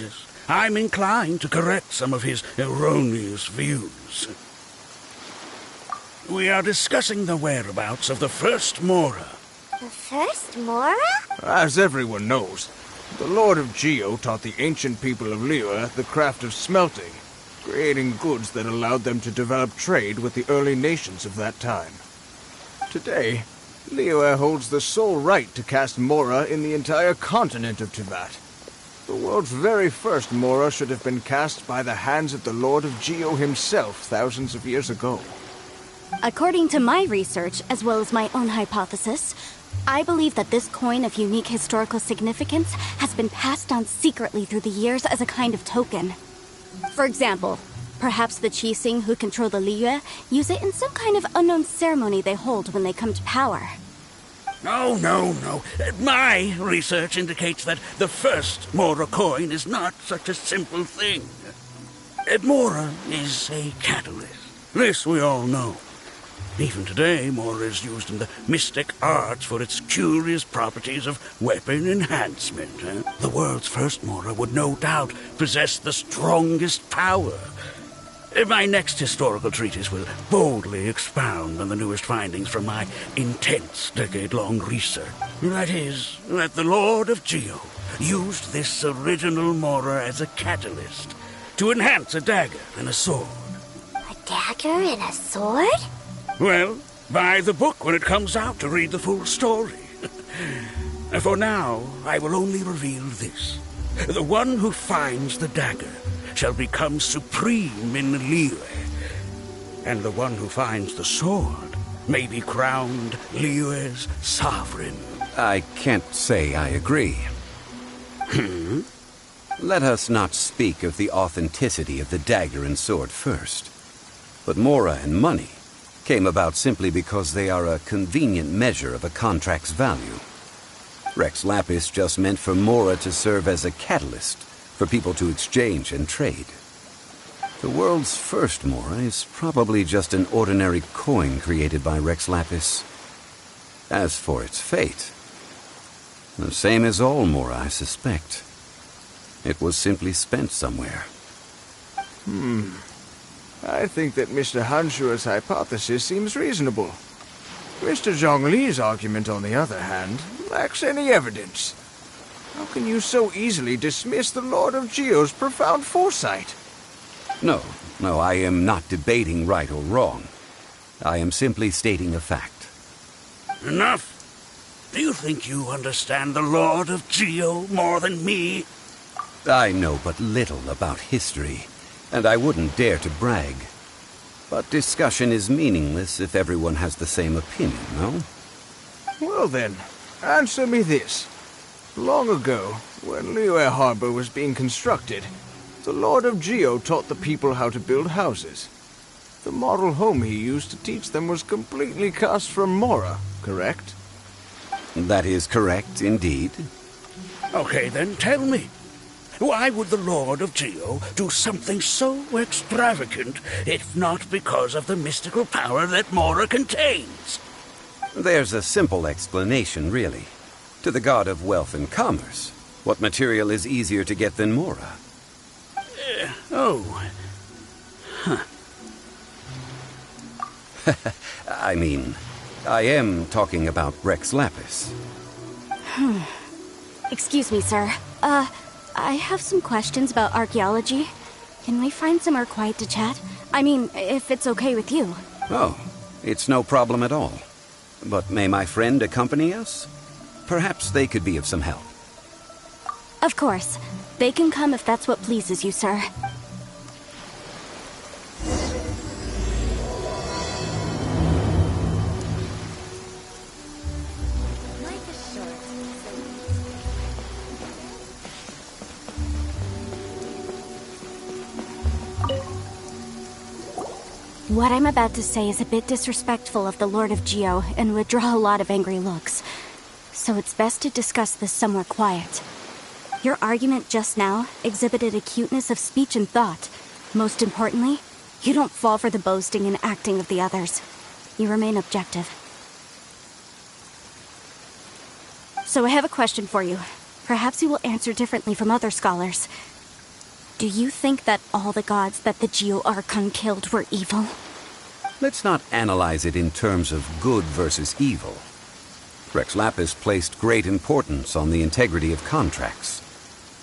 sages, I'm inclined to correct some of his erroneous views. We are discussing the whereabouts of the first Mora. The first Mora? As everyone knows, the Lord of Geo taught the ancient people of Liyue the craft of smelting, creating goods that allowed them to develop trade with the early nations of that time. Today, Liyue holds the sole right to cast Mora in the entire continent of Tibet. The world's very first Mora should have been cast by the hands of the Lord of Geo himself thousands of years ago. According to my research, as well as my own hypothesis, I believe that this coin of unique historical significance has been passed on secretly through the years as a kind of token. For example, perhaps the Qixing who control the Liyue use it in some kind of unknown ceremony they hold when they come to power. No. My research indicates that the first Mora coin is not such a simple thing. Mora is a catalyst. This we all know. Even today, Mora is used in the mystic arts for its curious properties of weapon enhancement. The world's first Mora would no doubt possess the strongest power. My next historical treatise will boldly expound on the newest findings from my intense decade-long research. That is, that the Lord of Geo used this original Mora as a catalyst to enhance a dagger and a sword. A dagger and a sword? Well, buy the book when it comes out to read the full story. For now, I will only reveal this. The one who finds the dagger shall become supreme in Liyue, and the one who finds the sword may be crowned Liyue's sovereign. I can't say I agree. Let us not speak of the authenticity of the dagger and sword first. But Mora and money came about simply because they are a convenient measure of a contract's value. Rex Lapis just meant for Mora to serve as a catalyst for people to exchange and trade. The world's first Mora is probably just an ordinary coin created by Rex Lapis. As for its fate, the same as all Mora, I suspect. It was simply spent somewhere. I think that Mr. Hanshua's hypothesis seems reasonable. Mr. Zhongli's argument, on the other hand, lacks any evidence. How can you so easily dismiss the Lord of Geo's profound foresight? No, I am not debating right or wrong. I am simply stating a fact. Enough! Do you think you understand the Lord of Geo more than me? I know but little about history, and I wouldn't dare to brag. But discussion is meaningless if everyone has the same opinion, no? Well then, answer me this. Long ago, when Liyue Harbor was being constructed, the Lord of Geo taught the people how to build houses. The model home he used to teach them was completely cast from Mora, correct? That is correct, indeed. Okay, then tell me. Why would the Lord of Geo do something so extravagant if not because of the mystical power that Mora contains? There's a simple explanation, really. To the god of wealth and commerce, what material is easier to get than Mora? I mean, I am talking about Rex Lapis. Excuse me, sir. I have some questions about archaeology. Can we find somewhere quiet to chat? I mean, if it's okay with you. Oh, it's no problem at all. But may my friend accompany us? Perhaps they could be of some help. Of course. They can come if that's what pleases you, sir. What I'm about to say is a bit disrespectful of the Lord of Geo and would draw a lot of angry looks. So it's best to discuss this somewhere quiet. Your argument just now exhibited acuteness of speech and thought. Most importantly, you don't fall for the boasting and acting of the others. You remain objective. So I have a question for you. Perhaps you will answer differently from other scholars. Do you think that all the gods that the Geo-Archon killed were evil? Let's not analyze it in terms of good versus evil. Rex Lapis placed great importance on the integrity of contracts.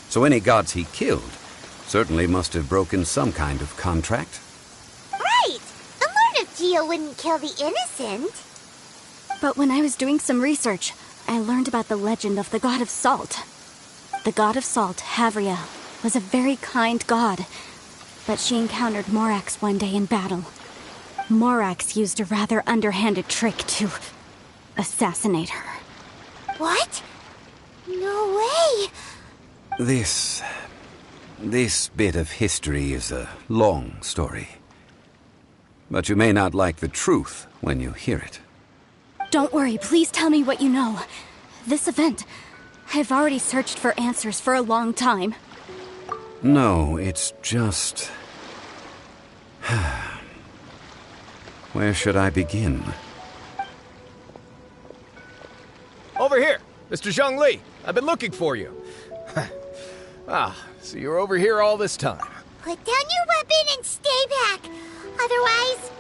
So any gods he killed certainly must have broken some kind of contract. Right! The Lord of Geo wouldn't kill the innocent. But when I was doing some research, I learned about the legend of the god of salt. The god of salt, Havria, was a very kind god, but she encountered Morax one day in battle. Morax used a rather underhanded trick to assassinate her. What? No way! This bit of history is a long story. But you may not like the truth when you hear it. Don't worry, please tell me what you know. This event, I've already searched for answers for a long time. No, it's just... Where should I begin? Over here! Mr. Zhongli! I've been looking for you. So you're over here all this time. Put down your weapon and stay back. Otherwise,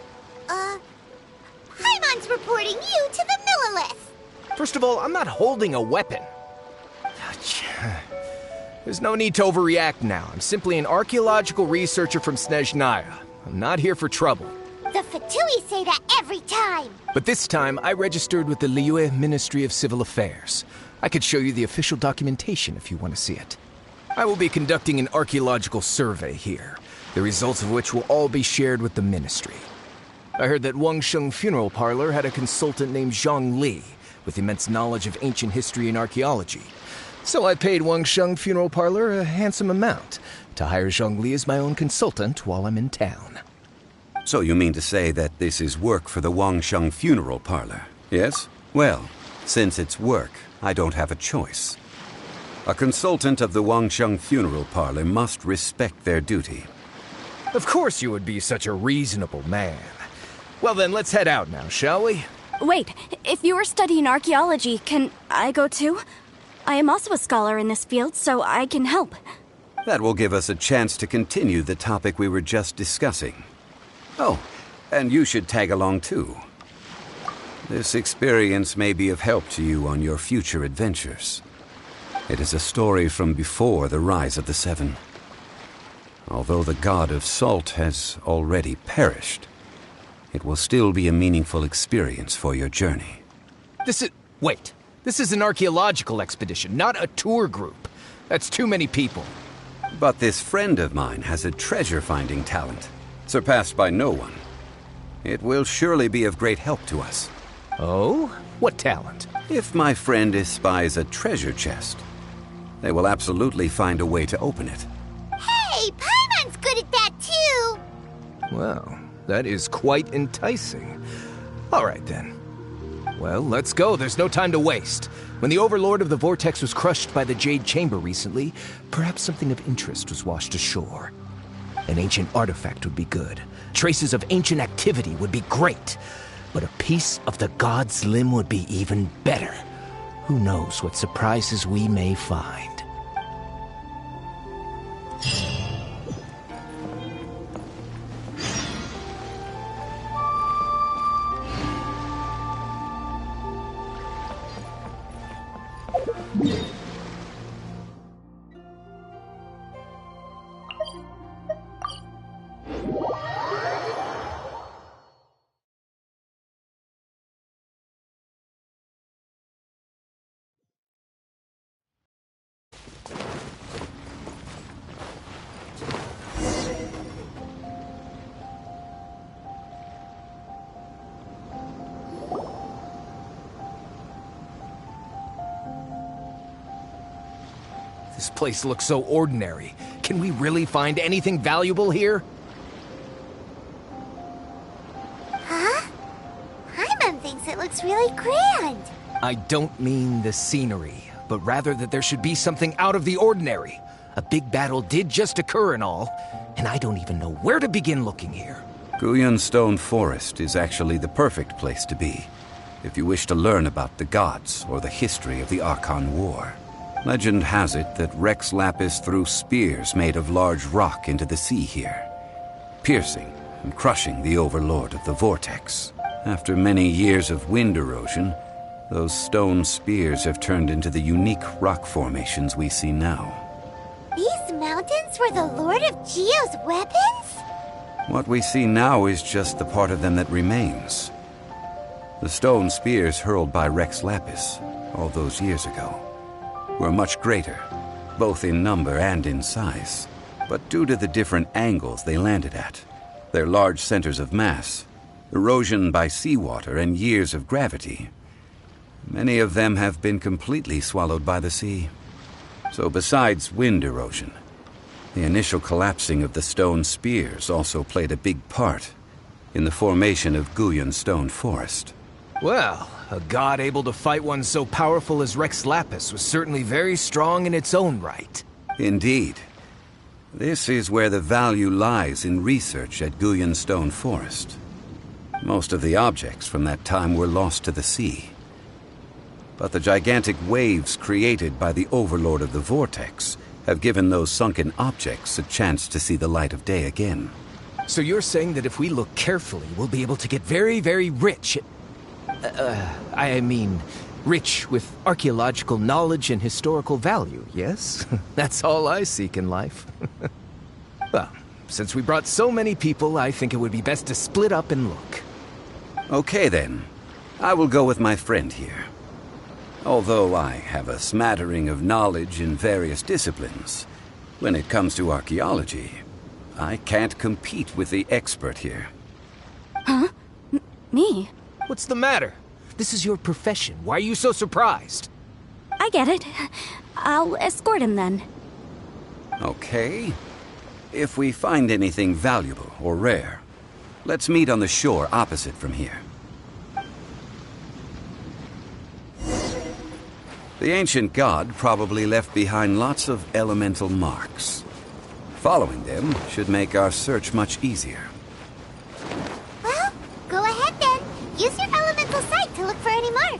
Paimon's reporting you to the Millilith. First of all, I'm not holding a weapon. There's no need to overreact now. I'm simply an archaeological researcher from Snezhnaya. I'm not here for trouble. The Fatui say that every time. But this time, I registered with the Liyue Ministry of Civil Affairs. I could show you the official documentation if you want to see it. I will be conducting an archaeological survey here, the results of which will all be shared with the ministry. I heard that Wangsheng Funeral Parlor had a consultant named Zhongli with immense knowledge of ancient history and archaeology. So I paid Wangsheng Funeral Parlor a handsome amount to hire Zhongli as my own consultant while I'm in town. So you mean to say that this is work for the Wangsheng Funeral Parlor, yes? Well, since it's work, I don't have a choice. A consultant of the Wangsheng Funeral Parlor must respect their duty. Of course you would be such a reasonable man. Well then, let's head out now, shall we? Wait, if you are studying archaeology, can I go too? I am also a scholar in this field, so I can help. That will give us a chance to continue the topic we were just discussing. Oh, and you should tag along too. This experience may be of help to you on your future adventures. It is a story from before the rise of the Seven. Although the god of salt has already perished, it will still be a meaningful experience for your journey. Wait. This is an archaeological expedition, not a tour group. That's too many people. But this friend of mine has a treasure-finding talent, surpassed by no one. It will surely be of great help to us. Oh? What talent? If my friend espies a treasure chest, they will absolutely find a way to open it. Hey, Paimon's good at that too. Well, that is quite enticing. All right then. Well, let's go. There's no time to waste. When the Overlord of the Vortex was crushed by the Jade Chamber recently, perhaps something of interest was washed ashore. An ancient artifact would be good. Traces of ancient activity would be great. But a piece of the god's limb would be even better. Who knows what surprises we may find. This place looks so ordinary. Can we really find anything valuable here? Huh? Paimon thinks it looks really grand. I don't mean the scenery, but rather that there should be something out of the ordinary. A big battle did just occur and all, and I don't even know where to begin looking here. Guyan Stone Forest is actually the perfect place to be, if you wish to learn about the gods or the history of the Archon War. Legend has it that Rex Lapis threw spears made of large rock into the sea here, piercing and crushing the overlord of the vortex. After many years of wind erosion, those stone spears have turned into the unique rock formations we see now. These mountains were the Lord of Geo's weapons? What we see now is just the part of them that remains. The stone spears hurled by Rex Lapis all those years ago were much greater, both in number and in size. But due to the different angles they landed at, their large centers of mass, erosion by seawater, and years of gravity, many of them have been completely swallowed by the sea. So besides wind erosion, the initial collapsing of the stone spears also played a big part in the formation of Guyan Stone Forest. Well, a god able to fight one so powerful as Rex Lapis was certainly very strong in its own right. Indeed. This is where the value lies in research at Guyan Stone Forest. Most of the objects from that time were lost to the sea. But the gigantic waves created by the overlord of the vortex have given those sunken objects a chance to see the light of day again. So you're saying that if we look carefully, we'll be able to get very, very rich rich with archaeological knowledge and historical value, yes? That's all I seek in life. Well, since we brought so many people, I think it would be best to split up and look. Okay then. I will go with my friend here. Although I have a smattering of knowledge in various disciplines, when it comes to archaeology, I can't compete with the expert here. Huh? Me? What's the matter? This is your profession. Why are you so surprised? I get it. I'll escort him then. Okay. If we find anything valuable or rare, let's meet on the shore opposite from here. The ancient god probably left behind lots of elemental marks. Following them should make our search much easier. Well, go ahead then. Use your elemental sight to look for any marks.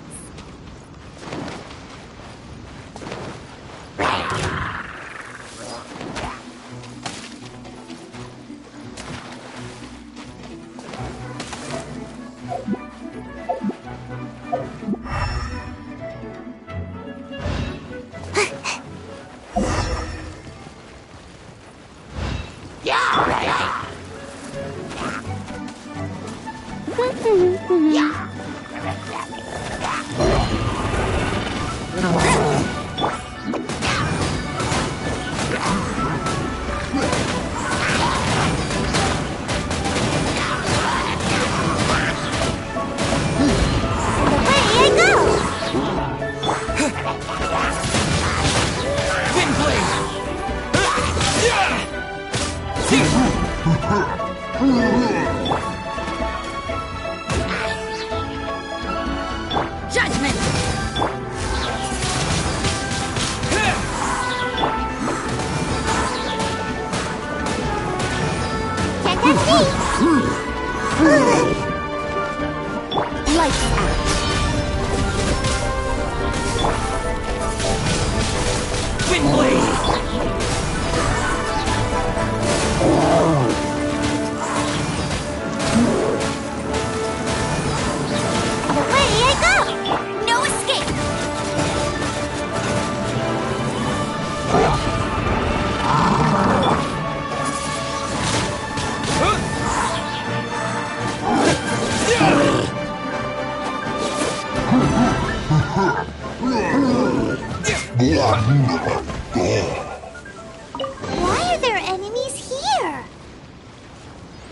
Why are there enemies here?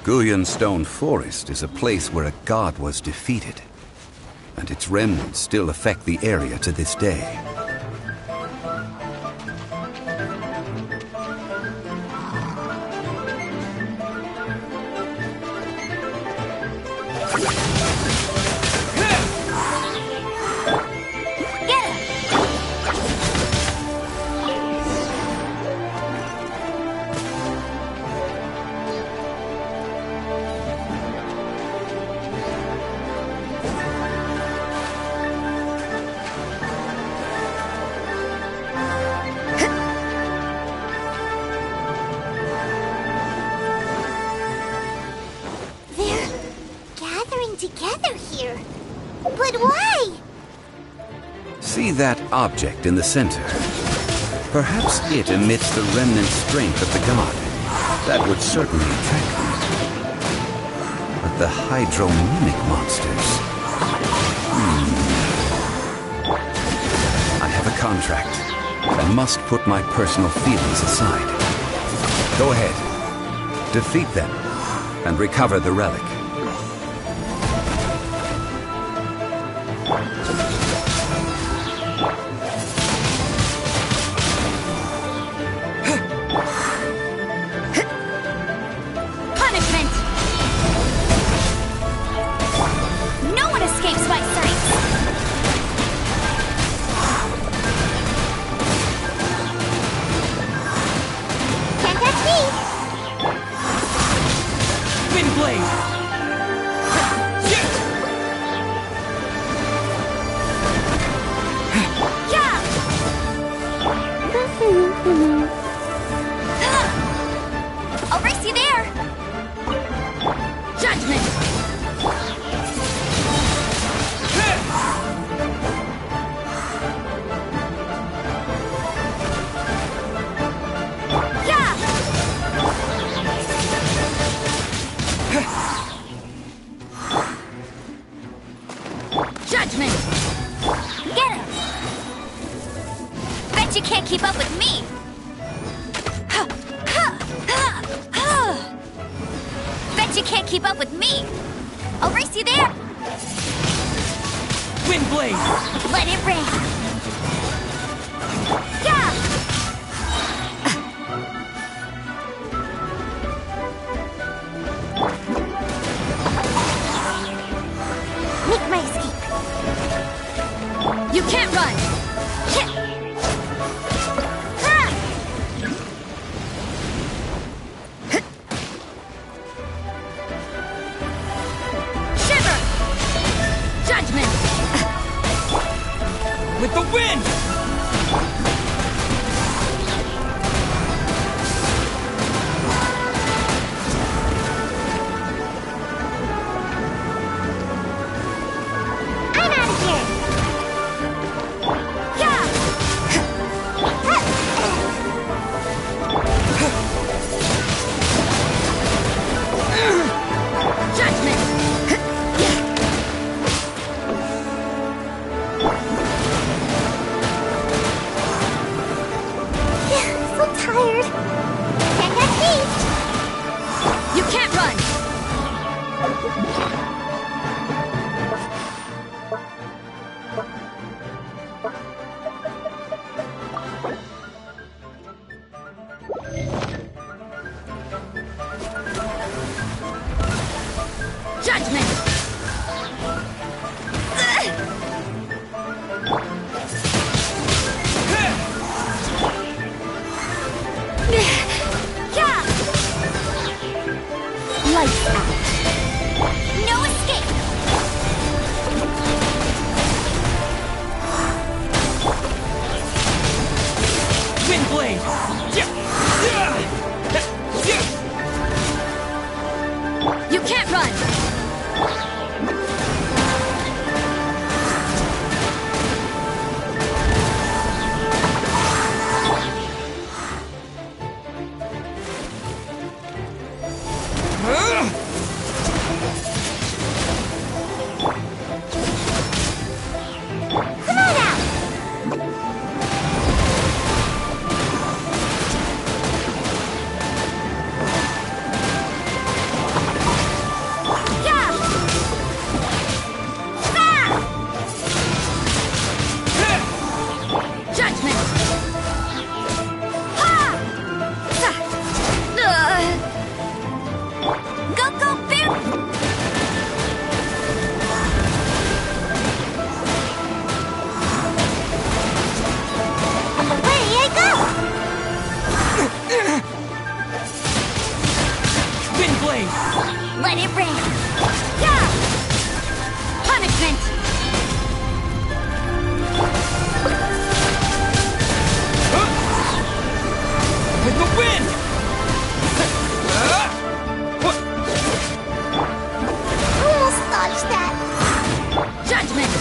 Guyan Stone Forest is a place where a god was defeated, and its remnants still affect the area to this day. See that object in the center? Perhaps it emits the remnant strength of the god. That would certainly attract them. But the hydro-mimic monsters... I have a contract. I must put my personal feelings aside. Go ahead. Defeat them and recover the relic. Punishment! No one escapes my sight! Can't touch me! Wind blade! I'll race you there! Judgment! Judgment! Get him! Bet you can't keep up with me! Bet you can't keep up with me! I'll race you there! Wind blade! Let it rain! Yeah! Make my escape. You can't run! Ah! Shiver! Judgment! With the wind! I'm out of here. Yeah! Judgment! So tired. Can't touch me. You can't run! Judgment! Yeah! Lights out. No escape! Wind blade! You can't run! Come on out. Yeah! Ah! Judgment! Ha! Go, go, bear! Where do I go? Wind blade! Let it rain! Yeah! Punishment! With the wind! Almost dodged that. Judgment!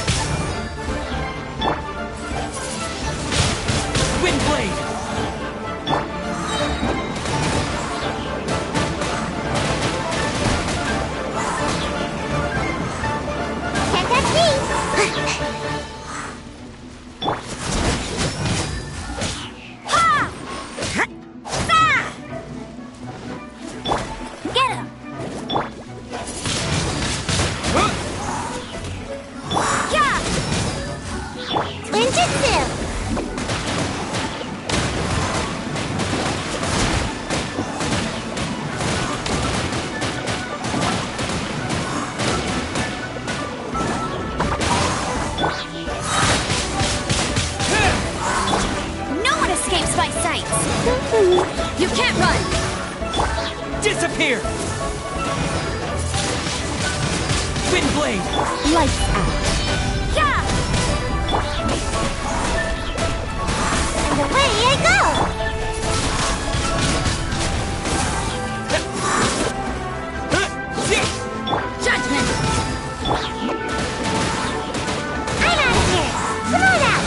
Disappear! Wind blade! Lights out. Yeah! And away I go! Judgment! I'm out of here! Come on out!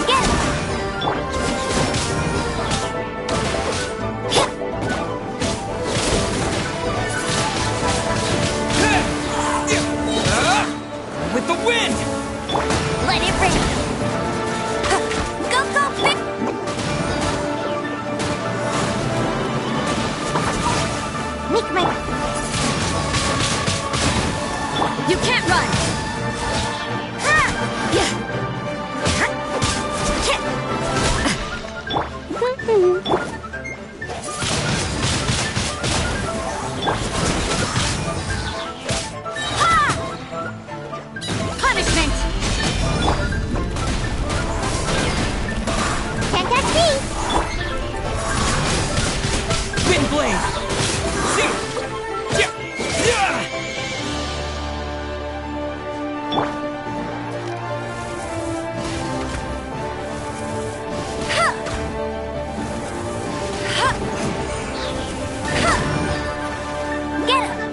Get it! With the wind! Let it rain! Go, go, big! Make my... You can't run! Ha! Yeah! Punishment! Can't catch me! Wind blade! Get him!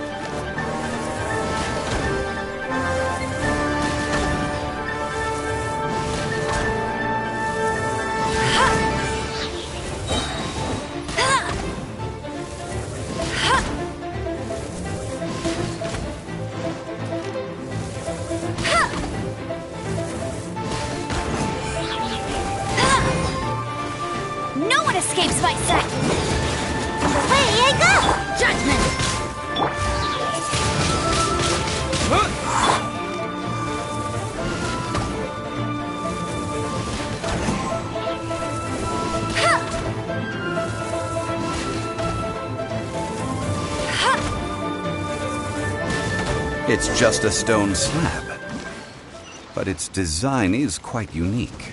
No one escapes my sight! And away I go! Judgment! It's just a stone slab, but its design is quite unique.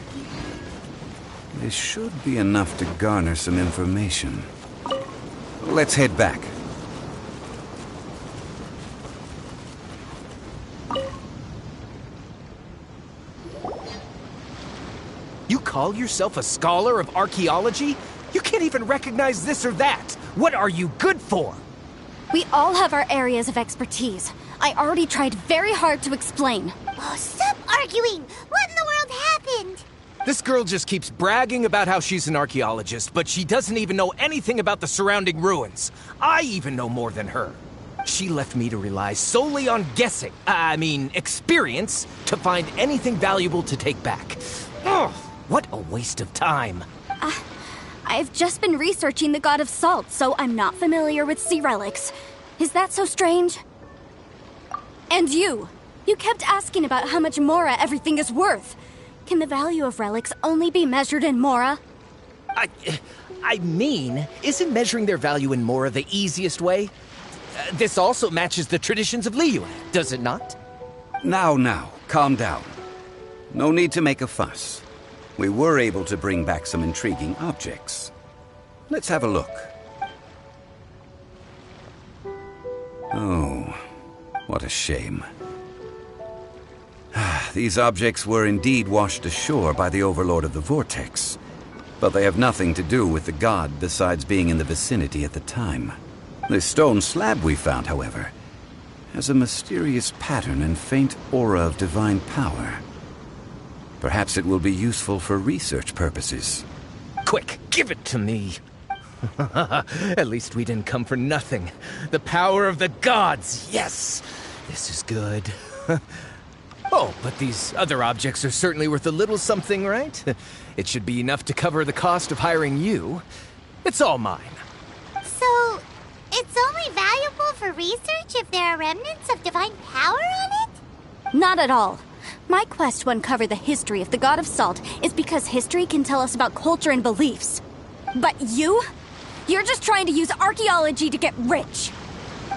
This should be enough to garner some information. Let's head back. You call yourself a scholar of archaeology? You can't even recognize this or that. What are you good for? We all have our areas of expertise. I already tried very hard to explain. Oh, stop arguing! What in the world happened? This girl just keeps bragging about how she's an archaeologist, but she doesn't even know anything about the surrounding ruins. I even know more than her. She left me to rely solely on guessing, experience, to find anything valuable to take back. Ugh, what a waste of time. I've just been researching the God of Salt, so I'm not familiar with sea relics. Is that so strange? And you kept asking about how much Mora everything is worth. Can the value of relics only be measured in Mora? Isn't measuring their value in Mora the easiest way? This also matches the traditions of Liyue, does it not? Now, calm down. No need to make a fuss. We were able to bring back some intriguing objects. Let's have a look. Oh, what a shame. These objects were indeed washed ashore by the Overlord of the Vortex, but they have nothing to do with the god besides being in the vicinity at the time. The stone slab we found, however, has a mysterious pattern and faint aura of divine power. Perhaps it will be useful for research purposes. Quick, give it to me. At least we didn't come for nothing. The power of the gods, yes! This is good. Oh, but these other objects are certainly worth a little something, right? It should be enough to cover the cost of hiring you. It's all mine. So, it's only valuable for research if there are remnants of divine power on it? Not at all. My quest to uncover the history of the God of Salt is because history can tell us about culture and beliefs. But you're just trying to use archaeology to get rich.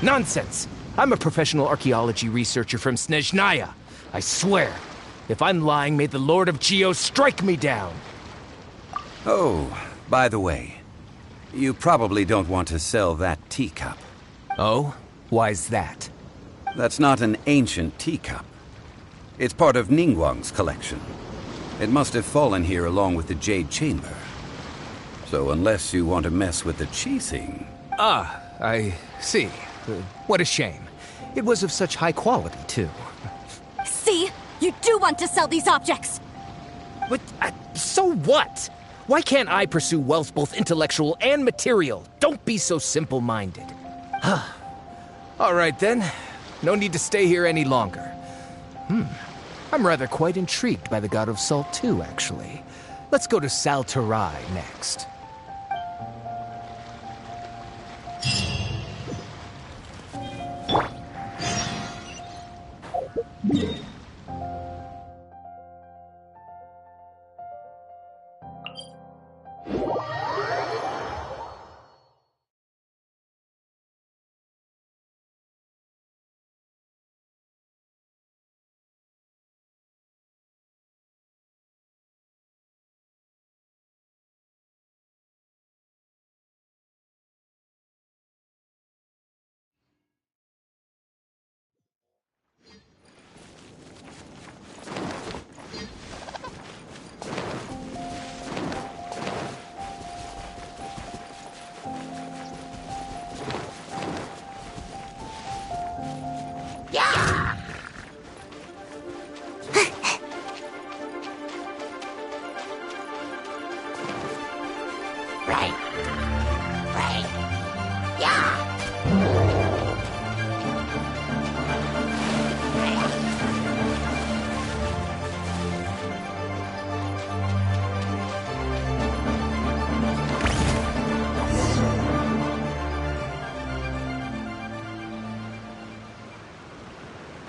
Nonsense! I'm a professional archaeology researcher from Snezhnaya. I swear, if I'm lying, may the Lord of Geo strike me down. Oh, By the way, you probably don't want to sell that teacup. Oh? Why's that? That's not an ancient teacup. It's part of Ningguang's collection. It must have fallen here along with the Jade Chamber. So unless you want to mess with the chasing... Ah, I see. What a shame. It was of such high quality, too. See? You do want to sell these objects! But, so what? Why can't I pursue wealth both intellectual and material? Don't be so simple-minded. All right, then. No need to stay here any longer. I'm rather quite intrigued by the God of Salt, too, actually. Let's go to Saltarai next.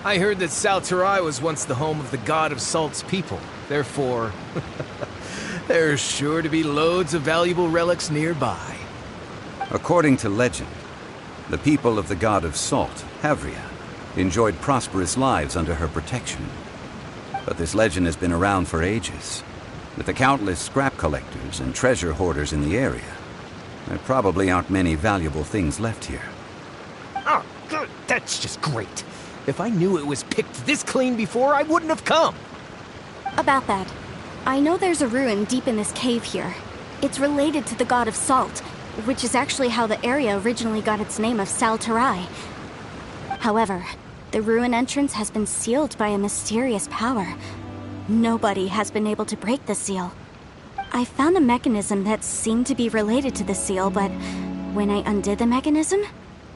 I heard that Saltarai was once the home of the God of Salt's people. Therefore, there's sure to be loads of valuable relics nearby. According to legend, the people of the God of Salt, Havria, enjoyed prosperous lives under her protection. But this legend has been around for ages. With the countless scrap collectors and treasure hoarders in the area, there probably aren't many valuable things left here. Oh, good. That's just great. If I knew it was picked this clean before, I wouldn't have come. About that, I know there's a ruin deep in this cave here. It's related to the God of Salt, which is actually how the area originally got its name of Saltarai. However, the ruin entrance has been sealed by a mysterious power. Nobody has been able to break the seal. I found a mechanism that seemed to be related to the seal, but when I undid the mechanism,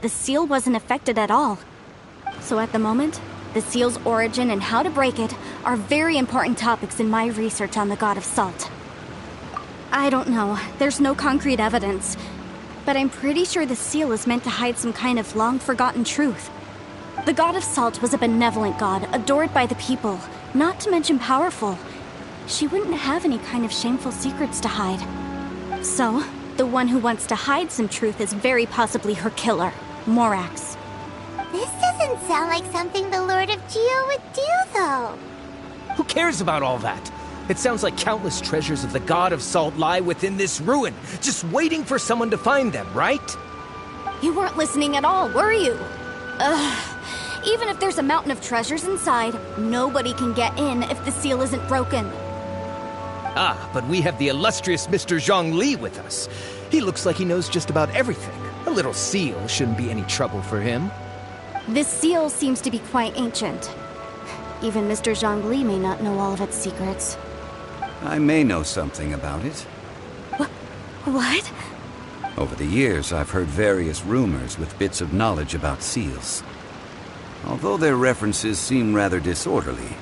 the seal wasn't affected at all. So at the moment, the seal's origin and how to break it are very important topics in my research on the God of Salt. I don't know, there's no concrete evidence, but I'm pretty sure the seal is meant to hide some kind of long-forgotten truth. The God of Salt was a benevolent god, adored by the people, not to mention powerful. She wouldn't have any kind of shameful secrets to hide. So, the one who wants to hide some truth is very possibly her killer, Morax. This doesn't sound like something the Lord of Geo would do, though. Who cares about all that? It sounds like countless treasures of the God of Salt lie within this ruin, just waiting for someone to find them, right? You weren't listening at all, were you? Even if there's a mountain of treasures inside, nobody can get in if the seal isn't broken. Ah, but we have the illustrious Mr. Zhongli with us. He looks like he knows just about everything. A little seal shouldn't be any trouble for him. This seal seems to be quite ancient. Even Mr. Zhongli may not know all of its secrets. I may know something about it. What? Over the years, I've heard various rumors with bits of knowledge about seals. Although their references seem rather disorderly,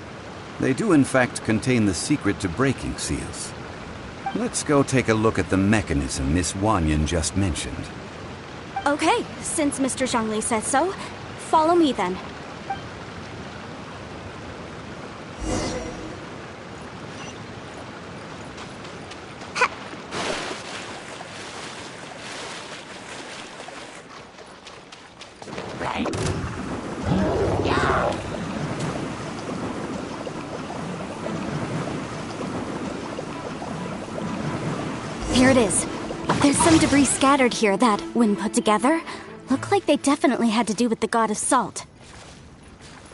they do in fact contain the secret to breaking seals. Let's go take a look at the mechanism Miss Wanyan just mentioned. Okay, since Mr. Zhongli says so, follow me then. Here it is. There's some debris scattered here that, when put together, look like they definitely had to do with the god of salt.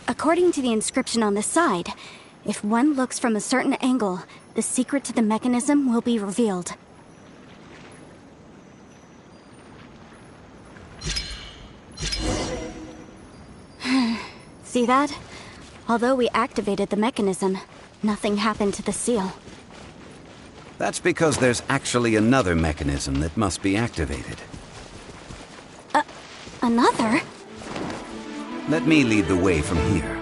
According to the inscription on the side, if one looks from a certain angle, the secret to the mechanism will be revealed. See that? Although we activated the mechanism, nothing happened to the seal. That's because there's actually another mechanism that must be activated. Another? Let me lead the way from here.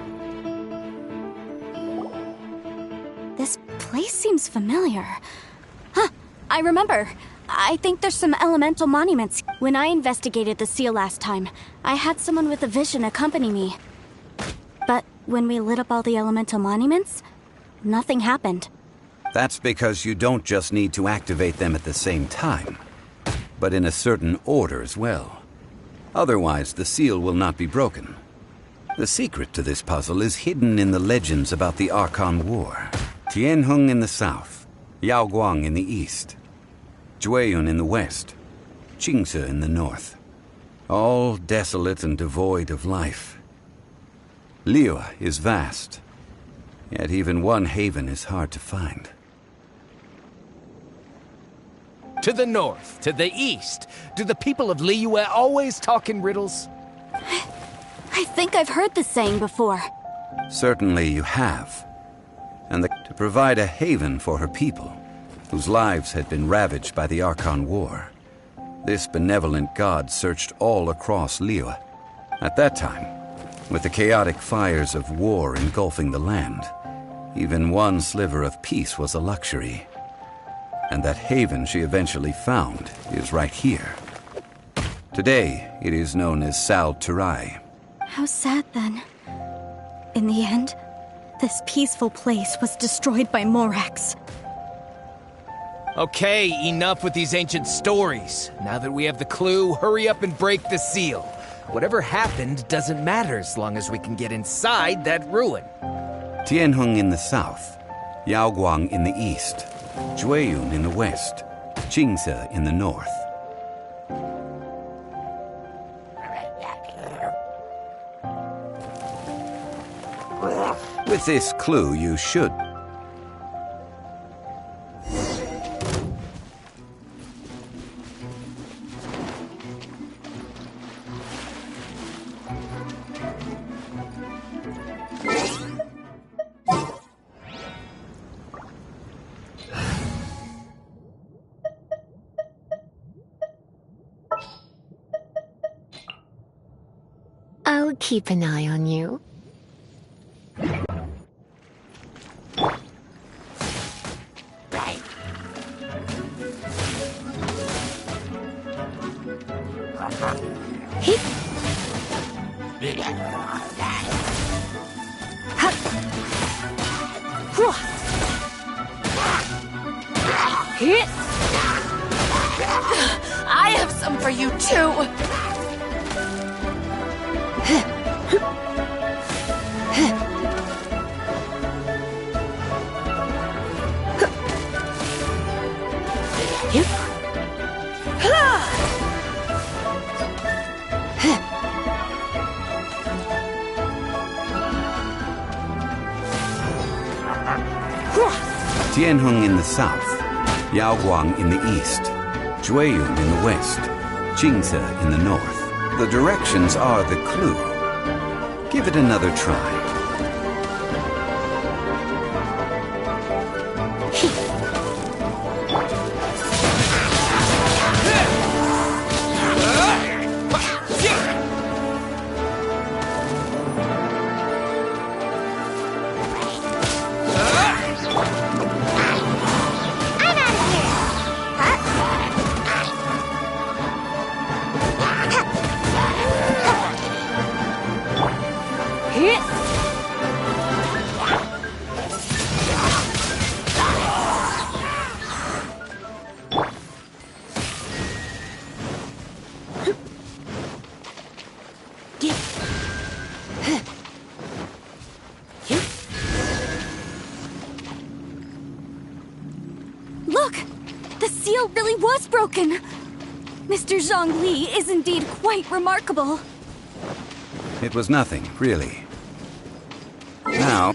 This place seems familiar. Huh, I remember. I think there's some elemental monuments. When I investigated the seal last time, I had someone with a vision accompany me. But when we lit up all the elemental monuments, nothing happened. That's because you don't just need to activate them at the same time, but in a certain order as well. Otherwise, the seal will not be broken. The secret to this puzzle is hidden in the legends about the Archon War. Tianheng in the south, Yaoguang in the east, Jueyun in the west, Qingce in the north. All desolate and devoid of life. Liyue is vast, yet even one haven is hard to find. To the north, to the east. Do the people of Liyue always talk in riddles? I think I've heard this saying before. Certainly you have. And to provide a haven for her people, whose lives had been ravaged by the Archon War. This benevolent god searched all across Liyue. At that time, with the chaotic fires of war engulfing the land, even one sliver of peace was a luxury. And that haven she eventually found is right here. Today, it is known as Sal Turai. How sad then. In the end, this peaceful place was destroyed by Morax. Okay, enough with these ancient stories. Now that we have the clue, hurry up and break the seal. Whatever happened doesn't matter as long as we can get inside that ruin. Tianheng in the south, Yaoguang in the east, Jueyun in the west, Qingce in the north. With this clue, you should. I'll keep an eye on you. I have some for you too. Tianheng in the south, Yaoguang in the east, Jueyun in the west, Qingce in the north. The directions are the clue. Give it another try. so really was broken. Mr. Zhongli is indeed quite remarkable. It was nothing, really. Now...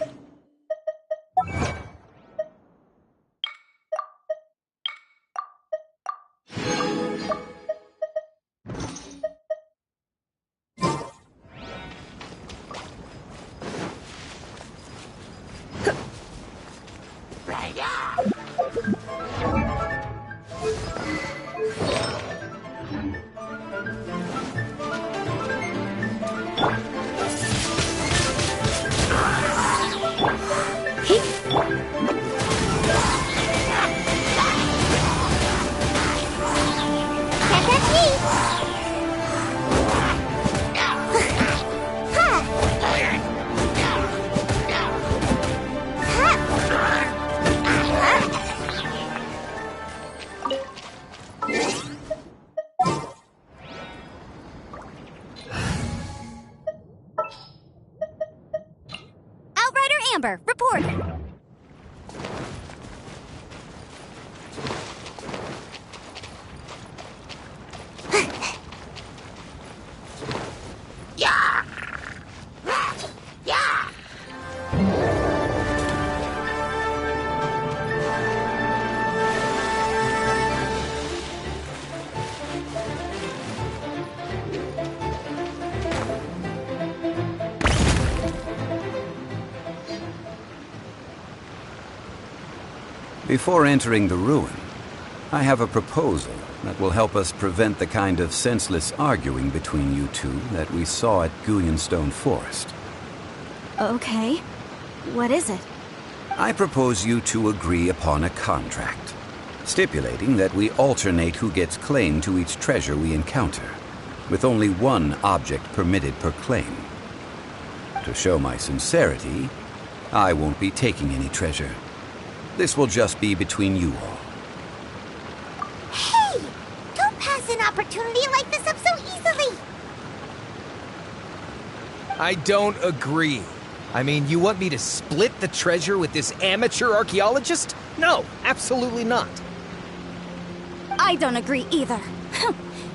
Amber, report! Before entering the ruin, I have a proposal that will help us prevent the kind of senseless arguing between you two that we saw at Gullianstone Forest. Okay. What is it? I propose you two agree upon a contract, stipulating that we alternate who gets claim to each treasure we encounter, with only one object permitted per claim. To show my sincerity, I won't be taking any treasure. This will just be between you all. Hey! Don't pass an opportunity like this up so easily! I don't agree. I mean, you want me to split the treasure with this amateur archaeologist? No, absolutely not. I don't agree either.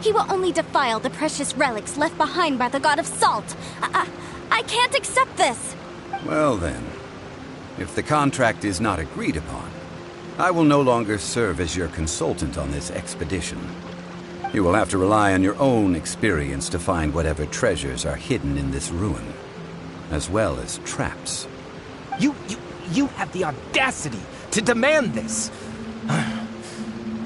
He will only defile the precious relics left behind by the god of salt. I can't accept this. Well then, if the contract is not agreed upon, I will no longer serve as your consultant on this expedition. You will have to rely on your own experience to find whatever treasures are hidden in this ruin, as well as traps. You have the audacity to demand this!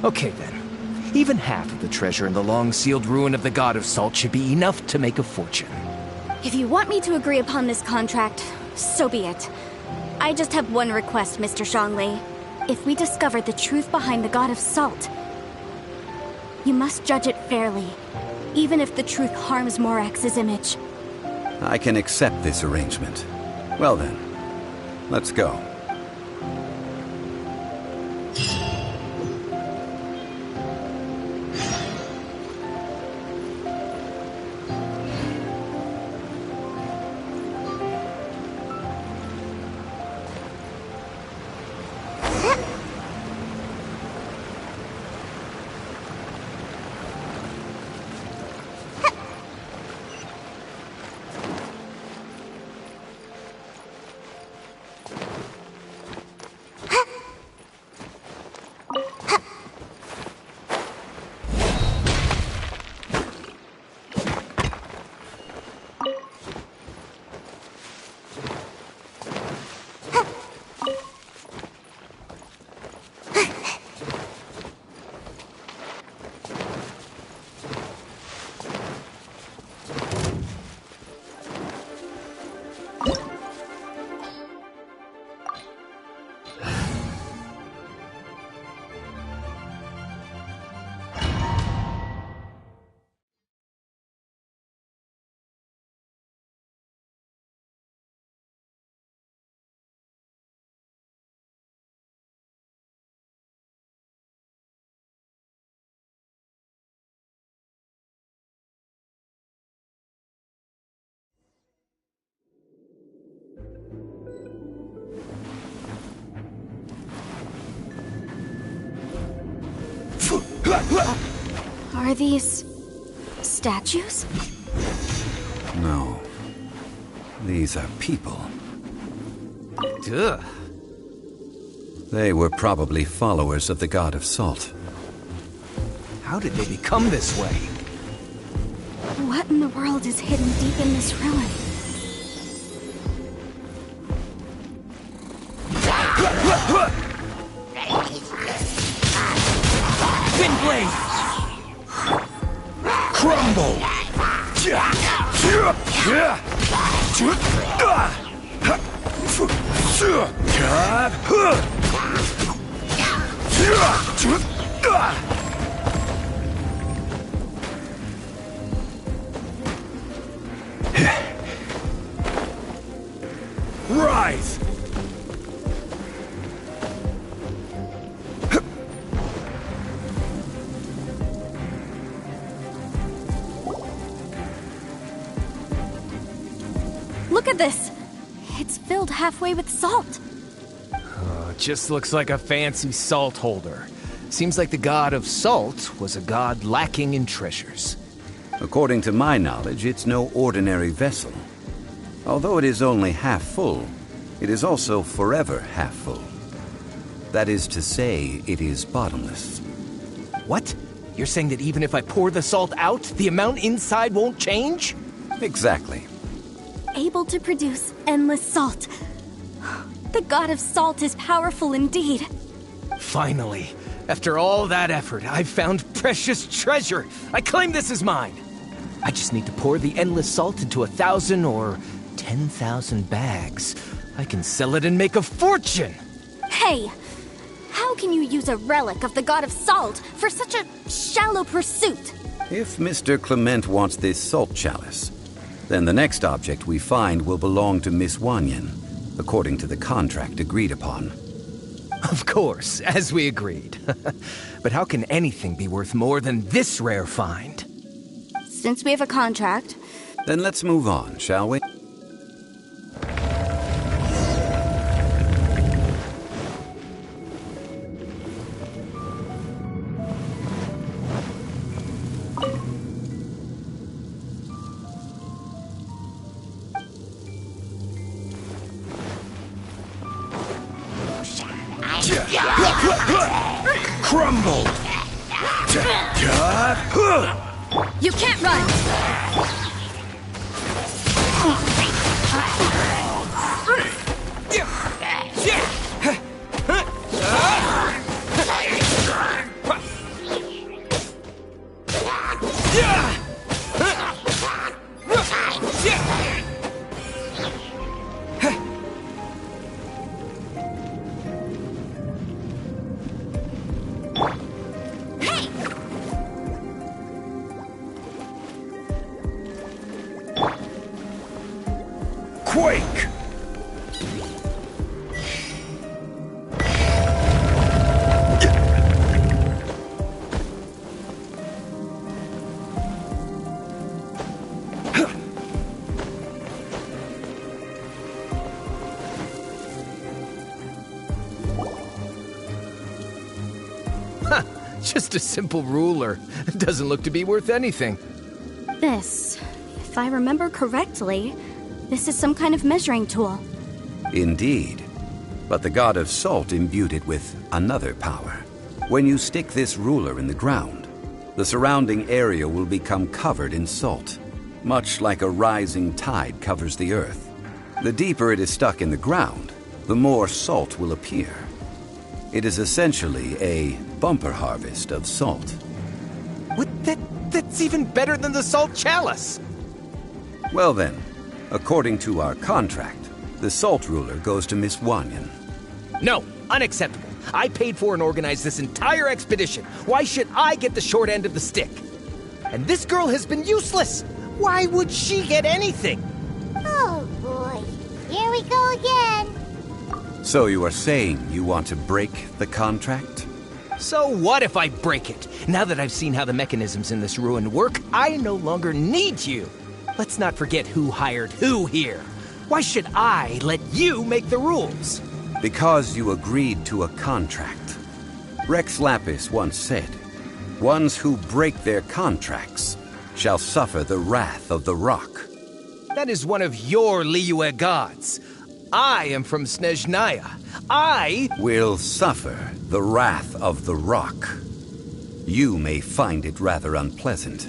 Okay then. Even half of the treasure in the long-sealed ruin of the God of Salt should be enough to make a fortune. If you want me to agree upon this contract, so be it. I just have one request, Mr. Zhongli. If we discover the truth behind the God of Salt, you must judge it fairly, even if the truth harms Morax's image. I can accept this arrangement. Well then, let's go. Are these statues? No. These are people. Duh. They were probably followers of the god of salt. How did they become this way? What in the world is hidden deep in this ruin? Wind blade! Crumble! Rise! Look at this! It's filled halfway with salt. Just looks like a fancy salt holder. Seems like the god of salt was a god lacking in treasures. According to my knowledge, it's no ordinary vessel. Although it is only half full, it is also forever half full. That is to say, it is bottomless. What? You're saying that even if I pour the salt out, the amount inside won't change? Exactly. Able to produce endless salt. The god of salt is powerful indeed. Finally, after all that effort, I've found precious treasure. I claim this as mine. I just need to pour the endless salt into 1,000 or 10,000 bags. I can sell it and make a fortune. Hey, how can you use a relic of the god of salt for such a shallow pursuit? If Mr. Clement wants this salt chalice, then the next object we find will belong to Miss Wanyan, according to the contract agreed upon. Of course, as we agreed. But how can anything be worth more than this rare find? Since we have a contract, Then let's move on, shall we? Crumble! you can't run! Quake! Just a simple ruler. It doesn't look to be worth anything. This, if I remember correctly, this is some kind of measuring tool. Indeed. But the god of salt imbued it with another power. When you stick this ruler in the ground, the surrounding area will become covered in salt, much like a rising tide covers the earth. The deeper it is stuck in the ground, the more salt will appear. It is essentially a bumper harvest of salt. What? That's even better than the salt chalice! Well then, according to our contract, the salt ruler goes to Miss Wanyan. No, unacceptable. I paid for and organized this entire expedition. Why should I get the short end of the stick? And this girl has been useless. Why would she get anything? Oh boy, here we go again. So you are saying you want to break the contract? So what if I break it? Now that I've seen how the mechanisms in this ruin work, I no longer need you. Let's not forget who hired who here. Why should I let you make the rules? Because you agreed to a contract. Rex Lapis once said, Ones who break their contracts shall suffer the wrath of the rock. That is one of your Liyue gods. I am from Snezhnaya. I will suffer the wrath of the rock. You may find it rather unpleasant.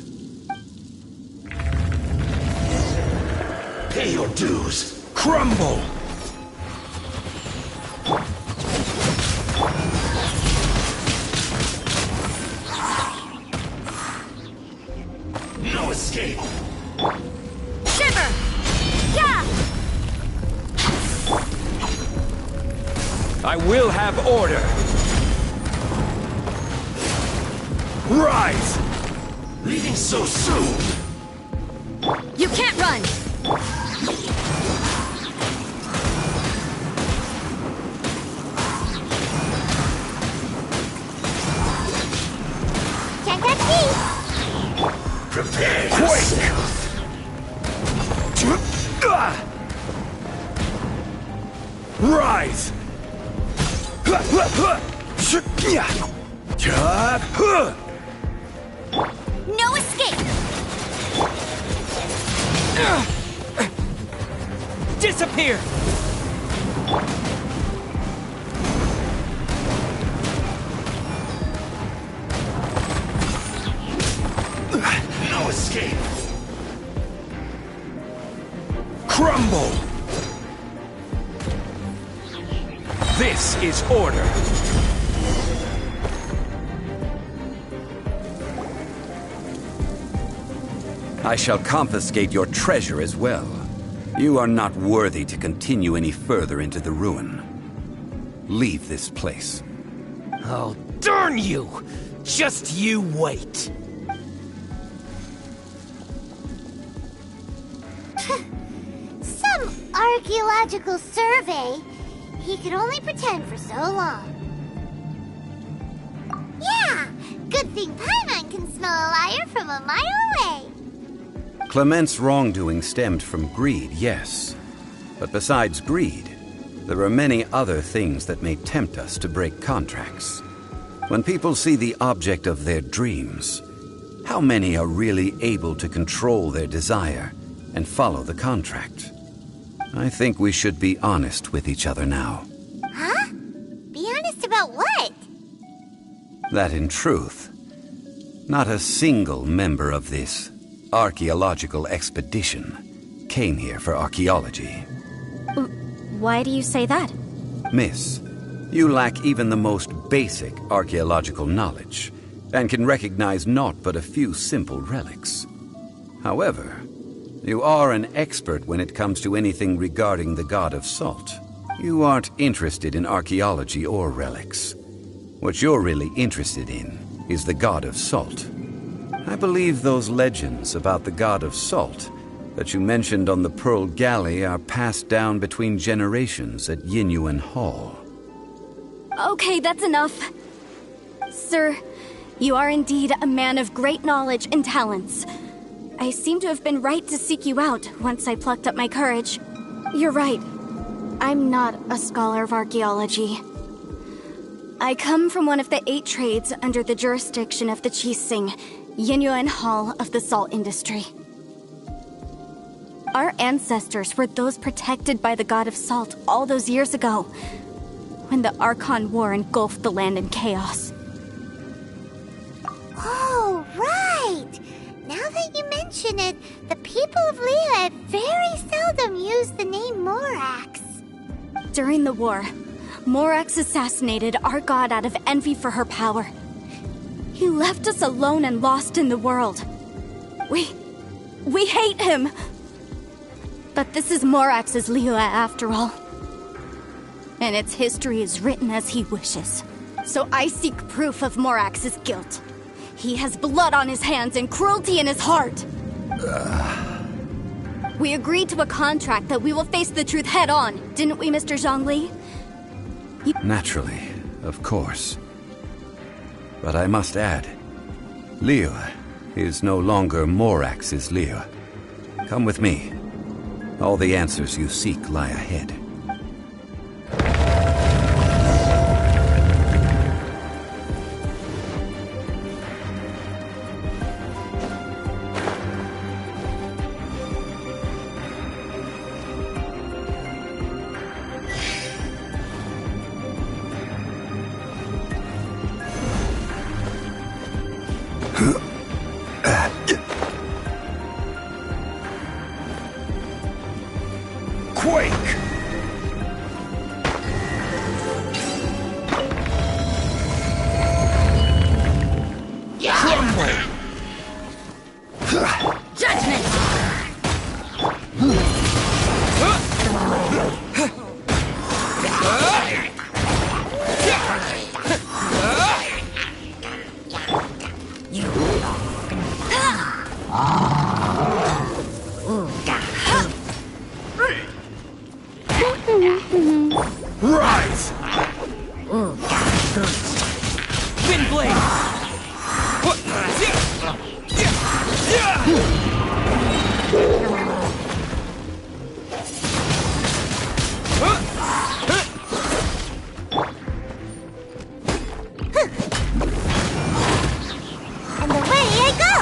Pay your dues. crumble. No escape. Shiver! Yeah! I will have order. Rise! Leaving so soon. You can't run! Can't touch me! Prepare yourself. Rise! No escape! Disappear! No escape. Crumble! This is order. I shall confiscate your treasure as well. You are not worthy to continue any further into the ruin. Leave this place. Oh, darn you! Just you wait. Some archaeological survey. He could only pretend for so long. Yeah! Good thing Paimon can smell a liar from a mile away. Clement's wrongdoing stemmed from greed, yes. But besides greed, there are many other things that may tempt us to break contracts. When people see the object of their dreams, how many are really able to control their desire and follow the contract? I think we should be honest with each other now. Huh? Be honest about what? That in truth, not a single member of this archaeological expedition came here for archaeology. Why do you say that? Miss, you lack even the most basic archaeological knowledge, and can recognize naught but a few simple relics. However, you are an expert when it comes to anything regarding the god of salt. You aren't interested in archaeology or relics. What you're really interested in is the god of salt. I believe those legends about the god of salt that you mentioned on the Pearl Galley are passed down between generations at Yinyuan Hall. Okay, that's enough. Sir, you are indeed a man of great knowledge and talents. I seem to have been right to seek you out once I plucked up my courage. You're right. I'm not a scholar of archaeology. I come from one of the 8 trades under the jurisdiction of the Qixing, Yinyuan Hall of the salt industry. Our ancestors were those protected by the god of salt all those years ago, when the Archon War engulfed the land in chaos. Oh, right! Now that you mention it, the people of Liyue very seldom use the name Morax. During the war, Morax assassinated our god out of envy for her power. He left us alone and lost in the world. We hate him! But this is Morax's Liyue after all. And its history is written as he wishes. So I seek proof of Morax's guilt. He has blood on his hands and cruelty in his heart. We agreed to a contract that we will face the truth head on, didn't we, Mr. Zhongli? Naturally, of course. But I must add, Liyue is no longer Morax's Liyue. Come with me. All the answers you seek lie ahead. Quake! Crumble! Judgment! Rise! Wind blade! And away I go!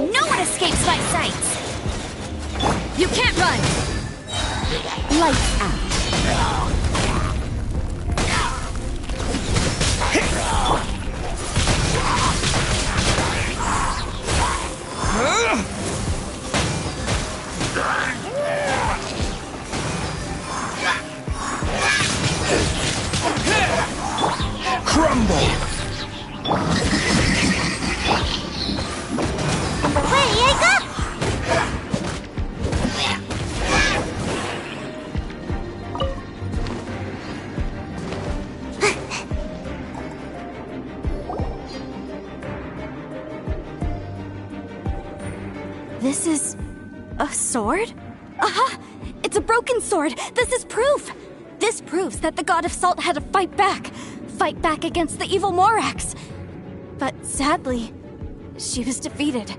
No one escapes my sight! You can't run! Lights out. Crumble! And away I go! This is a sword? Aha! It's a broken sword! This is proof! This proves that the god of salt had to fight back! Fight back against the evil Morax! But sadly, she was defeated.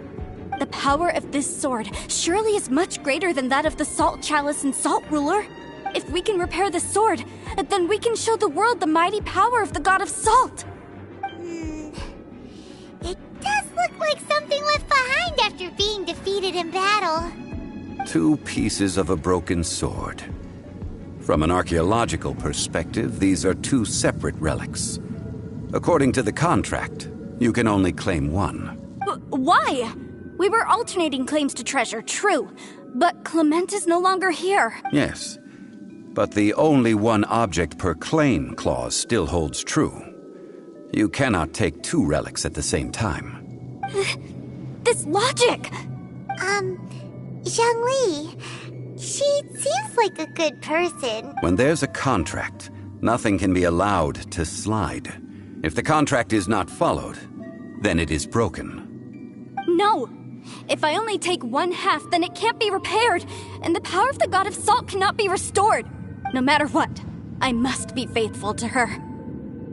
The power of this sword surely is much greater than that of the Salt Chalice and Salt Ruler. If we can repair the sword, then we can show the world the mighty power of the god of salt! It does look like something left behind after being defeated in battle. 2 pieces of a broken sword. From an archaeological perspective, these are 2 separate relics. According to the contract, you can only claim 1. Why? We were alternating claims to treasure, true. But Clement is no longer here. Yes, but the only 1 object per claim clause still holds true. You cannot take 2 relics at the same time. This logic! Zhongli, she seems like a good person. When there's a contract, nothing can be allowed to slide. If the contract is not followed, then it is broken. No! If I only take 1/2, then it can't be repaired, and the power of the god of salt cannot be restored. No matter what, I must be faithful to her.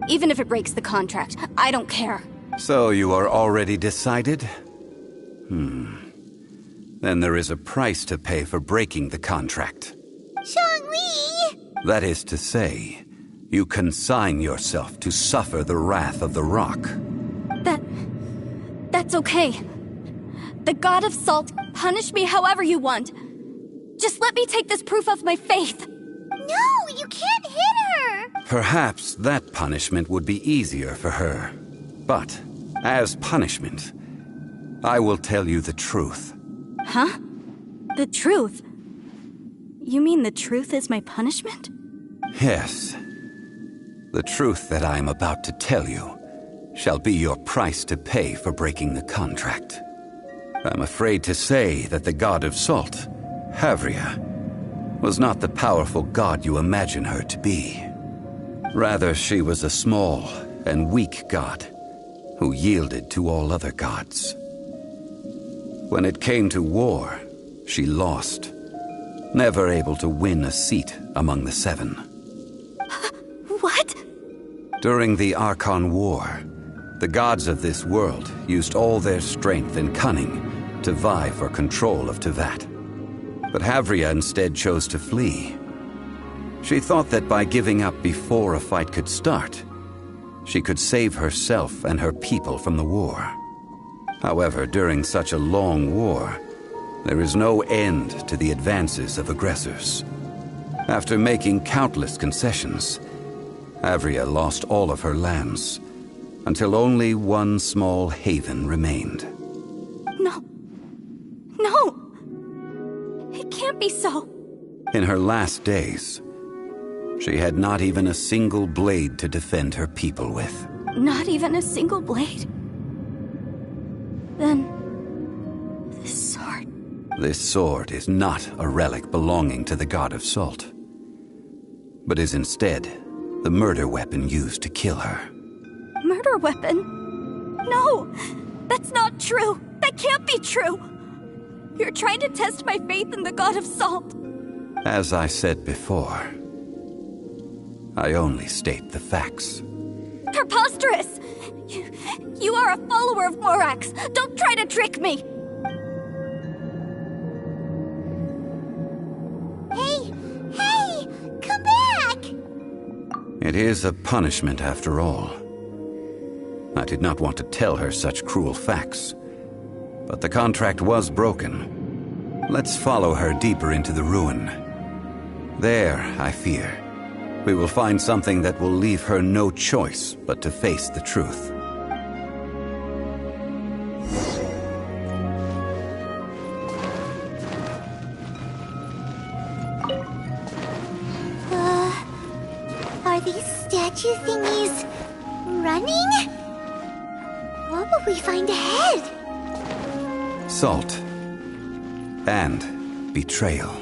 Even if it breaks the contract, I don't care. So you are already decided? Then there is a price to pay for breaking the contract. Zhongli! That is to say, you consign yourself to suffer the wrath of the rock. That's okay. The god of salt, punish me however you want. Just let me take this proof of my faith. No, you can't hit her! Perhaps that punishment would be easier for her. But, as punishment, I will tell you the truth. Huh? The truth? You mean the truth is my punishment? Yes. The truth that I am about to tell you shall be your price to pay for breaking the contract. I'm afraid to say that the god of salt, Havria, was not the powerful god you imagine her to be. Rather, she was a small and weak god who yielded to all other gods. When it came to war, she lost, never able to win a seat among the 7. What? During the Archon War, the gods of this world used all their strength and cunning to vie for control of Tevat. But Havria instead chose to flee. She thought that by giving up before a fight could start, she could save herself and her people from the war. However, during such a long war, There is no end to the advances of aggressors. After making countless concessions, Avria lost all of her lands, until only one small haven remained. No. No! It can't be so. In her last days, she had not even a single blade to defend her people with. Not even a single blade? Then, this sword... This sword is not a relic belonging to the god of salt, but is instead the murder weapon used to kill her. Murder weapon? No! That's not true! That can't be true! You're trying to test my faith in the god of salt! As I said before, I only state the facts. Preposterous! You are a follower of Morax! Don't try to trick me! Hey! Come back! It is a punishment after all. I did not want to tell her such cruel facts, but the contract was broken. Let's follow her deeper into the ruin. There, I fear, we will find something that will leave her no choice but to face the truth. Are these statue thingies running? What will we find ahead? Salt and betrayal.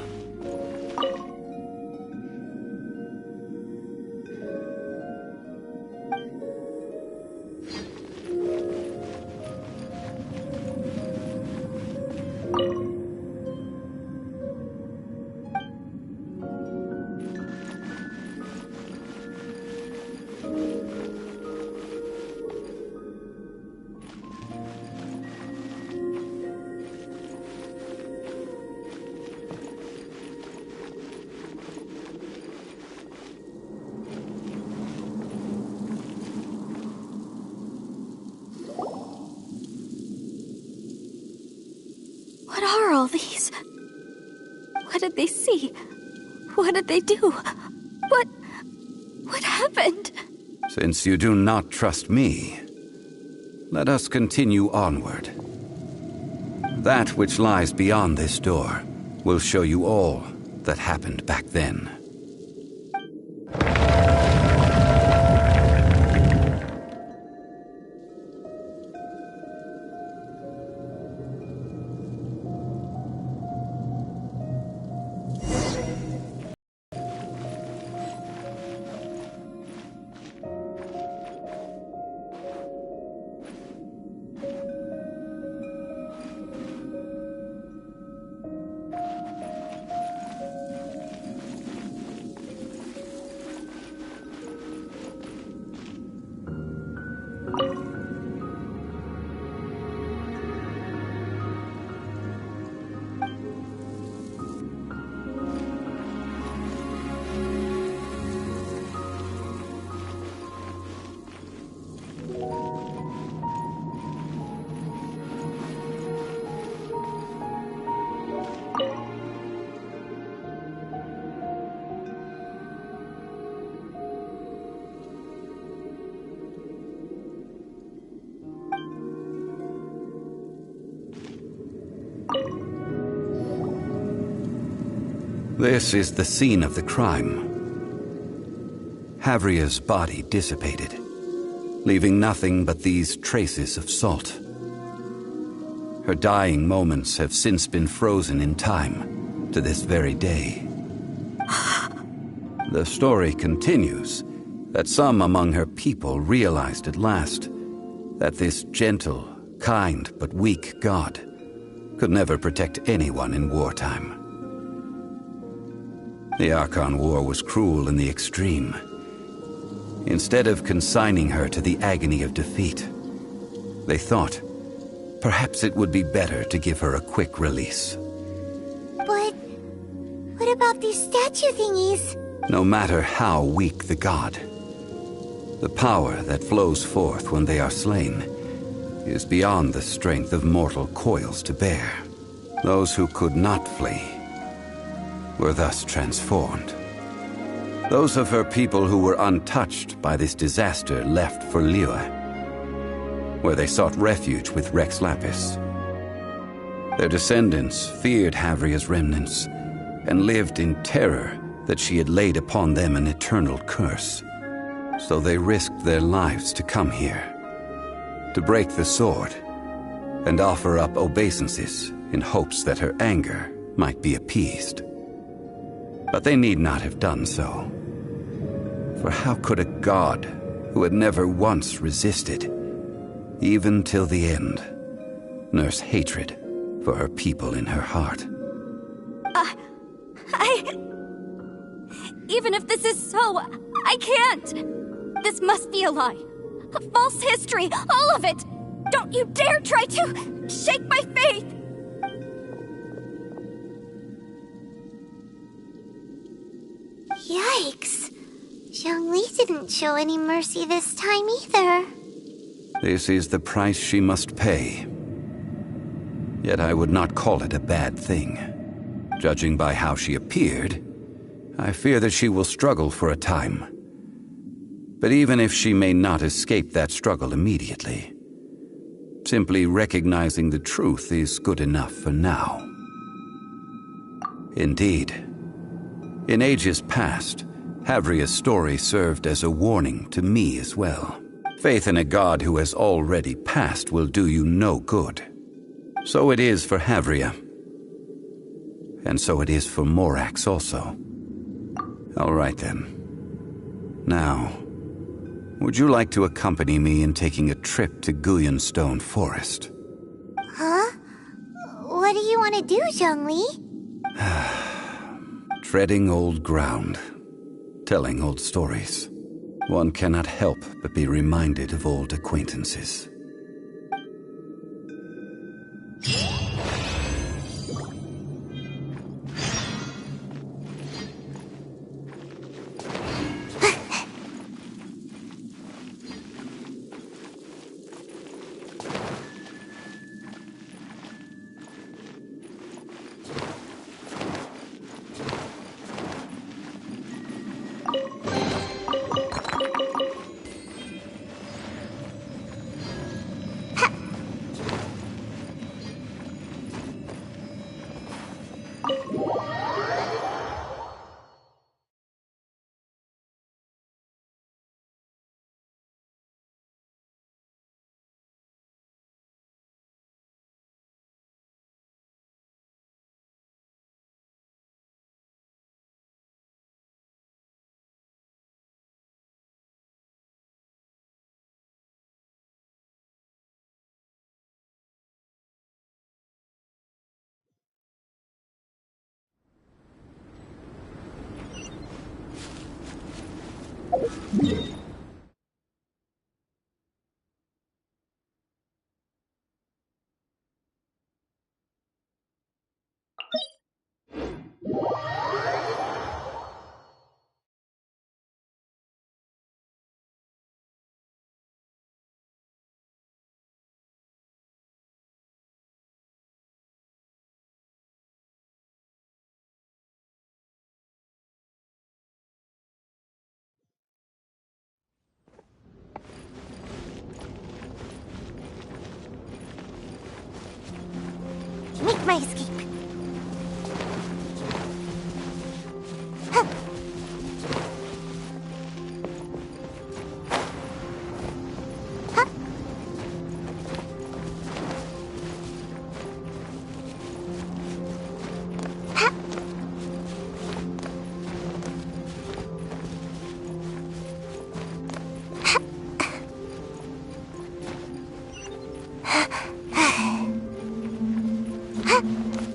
What are all these? What did they see? What did they do? What happened? Since you do not trust me, let us continue onward. That which lies beyond this door will show you all that happened back then. This is the scene of the crime. Havria's body dissipated, leaving nothing but these traces of salt. Her dying moments have since been frozen in time to this very day. The story continues that some among her people realized at last that this gentle, kind, but weak god could never protect anyone in wartime. The Archon War was cruel in the extreme. Instead of consigning her to the agony of defeat, they thought perhaps it would be better to give her a quick release. But what about these statue thingies? No matter how weak the god, the power that flows forth when they are slain is beyond the strength of mortal coils to bear. Those who could not flee were thus transformed. Those of her people who were untouched by this disaster left for Liyue, where they sought refuge with Rex Lapis. Their descendants feared Havria's remnants and lived in terror that she had laid upon them an eternal curse. So they risked their lives to come here, to break the sword and offer up obeisances in hopes that her anger might be appeased. But they need not have done so. For how could a god who had never once resisted, even till the end, nurse hatred for her people in her heart? Even if this is so, I can't! This must be a lie. A false history, all of it! Don't you dare try to shake my faith! Yikes. Zhongli didn't show any mercy this time either. This is the price she must pay. Yet I would not call it a bad thing. Judging by how she appeared, I fear that she will struggle for a time. But even if she may not escape that struggle immediately, simply recognizing the truth is good enough for now. Indeed, in ages past, Havria's story served as a warning to me as well. Faith in a god who has already passed will do you no good. So it is for Havria. And so it is for Morax also. All right then. Now, would you like to accompany me in taking a trip to Guyonstone Forest? Huh? What do you want to do, Zhongli? Treading old ground, telling old stories. One cannot help but be reminded of old acquaintances. Make my escape. Huh. Huh. Huh. Huh.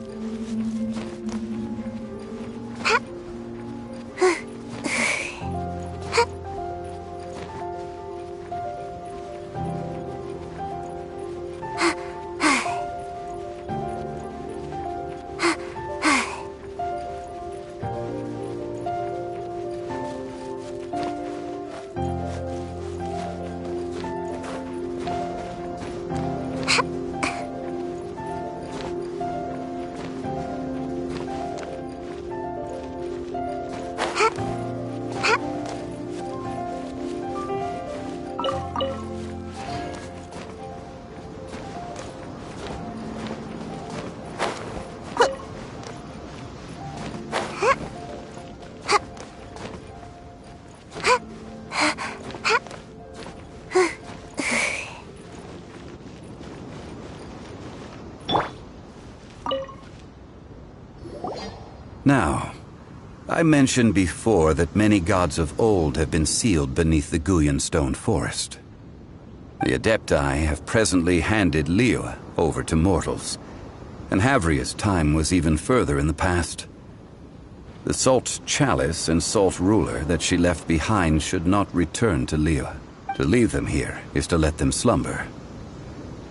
Now, I mentioned before that many gods of old have been sealed beneath the Guyan stone forest. The Adepti have presently handed Liyue over to mortals, and Havria's time was even further in the past. The Salt Chalice and Salt Ruler that she left behind should not return to Liyue. To leave them here is to let them slumber.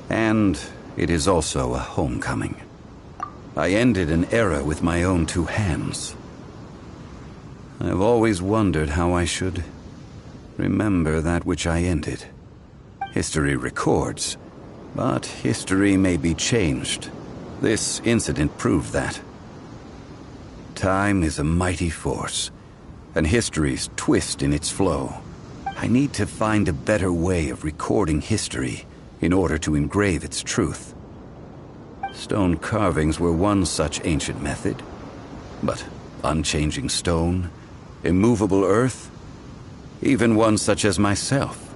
And it is also a homecoming. I ended an era with my own two hands. I've always wondered how I should remember that which I ended. History records, but history may be changed. This incident proved that. Time is a mighty force, and history's twist in its flow. I need to find a better way of recording history in order to engrave its truth. Stone carvings were one such ancient method, but unchanging stone, immovable earth, even one such as myself.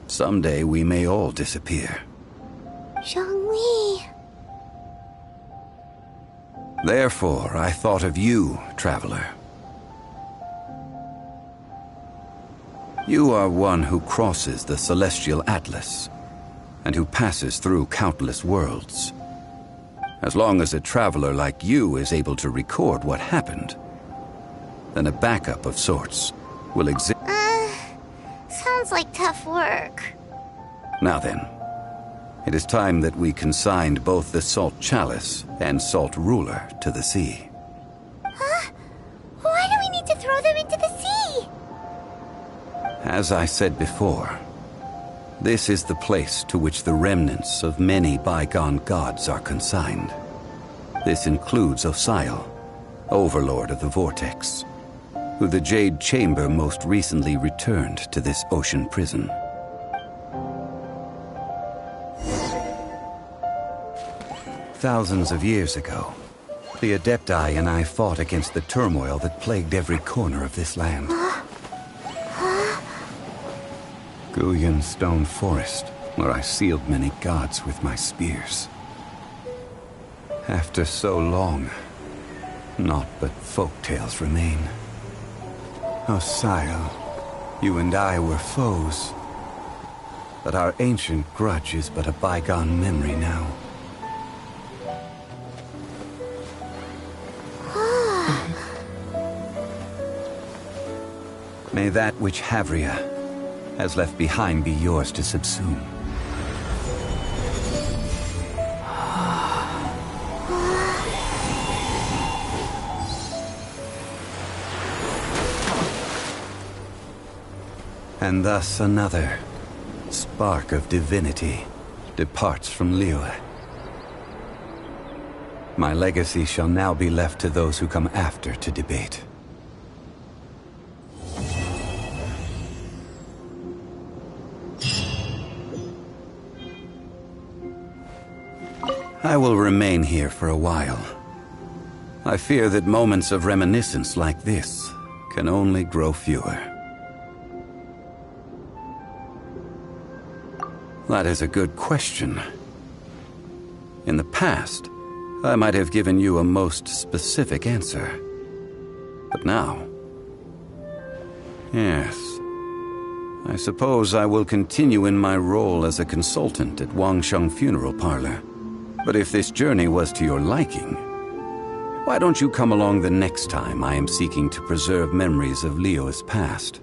Someday we may all disappear. Zhongli. Therefore, I thought of you, traveler. You are one who crosses the celestial atlas, and who passes through countless worlds. As long as a traveler like you is able to record what happened, then a backup of sorts will exist. Sounds like tough work. Now then, it is time that we consigned both the Salt Chalice and Salt Ruler to the sea. Huh? Why do we need to throw them into the sea? As I said before, this is the place to which the remnants of many bygone gods are consigned. This includes Osial, Overlord of the Vortex, who the Jade Chamber most recently returned to this ocean prison. Thousands of years ago, the Adepti and I fought against the turmoil that plagued every corner of this land. Guyan Stone Forest, where I sealed many gods with my spears. After so long, naught but folk tales remain. Osial, you and I were foes, but our ancient grudge is but a bygone memory now. May that which Havria has left behind be yours to subsume. And thus another spark of divinity departs from Liyue. My legacy shall now be left to those who come after to debate. I will remain here for a while. I fear that moments of reminiscence like this can only grow fewer. That is a good question. In the past, I might have given you a most specific answer. But now... yes. I suppose I will continue in my role as a consultant at Wangsheng Funeral Parlor. But if this journey was to your liking, why don't you come along the next time I am seeking to preserve memories of Liyue's past?